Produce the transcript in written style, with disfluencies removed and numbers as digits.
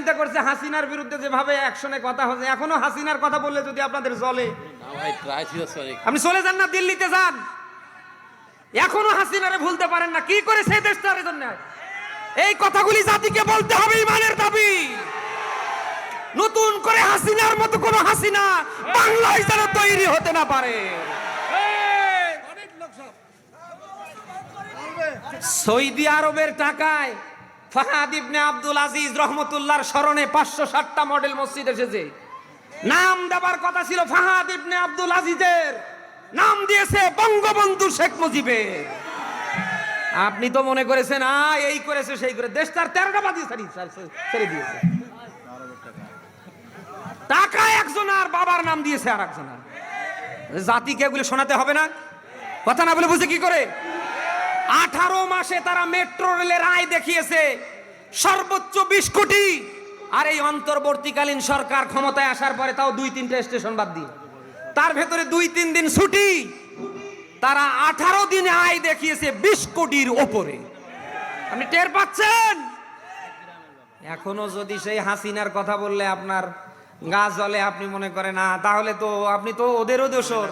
বিরোধিতা করছে, হাসিনার বিরুদ্ধে যেভাবে অ্যাকশনে কথা হচ্ছে, এখনো হাসিনার কথা বললে যদি আপনাদের জ্বলে, আপনি চলে যান না, দিল্লিতে যান, এখনো হাসিনারে ভুলতে পারেন না। কি করে সেই দেশটার জন্য এই কথাগুলি জাতিকে বলতে হবে, ইমানের দাবি। নতুন করে হাসিনার মতো কোন হাসিনা বাংলায় যেন তৈরি হতে না পারে। সৌদি আরবের টাকায় ফাহাদ ইবনে আব্দুল আজিজ রহমতুল্লাহর স্মরণে 560টা মডেল মসজিদ এসেছে। নাম দেবার কথা ছিল ফাহাদ ইবনে আব্দুল আজিজের, নাম দিয়েছে বঙ্গবন্ধু শেখ মুজিবের। আপনি তো মনে করেছেন এই করেছে সেই করে, দেশ তার 13টা বাজি ছেড়ে দিয়েছে। টাকা একজন আর বাবার নাম দিয়েছে আর একজন। জাতিকে এগুলো শোনাতে হবে না? কথা না বলে বুঝে কি করে? 18 মাসে তারা মেট্রো রেলের আয় দেখিয়েছে সর্বোচ্চ 20 কোটি। আর এই অন্তর্বর্তীকালীন সরকার ক্ষমতায় আসার পরে তাও 2-3টা স্টেশন বাদ দিয়ে, তার ভেতরে 2-3 দিন ছুটি, তারা 18 দিনে আয় দেখিয়েছে 20 কোটির ওপরে। আপনি টের পাচ্ছেন? এখনো যদি সেই হাসিনার কথা বললে আপনার গা জ্বলে, আপনি মনে করেন না, তাহলে তো আপনি তো ওদেরও দোষর।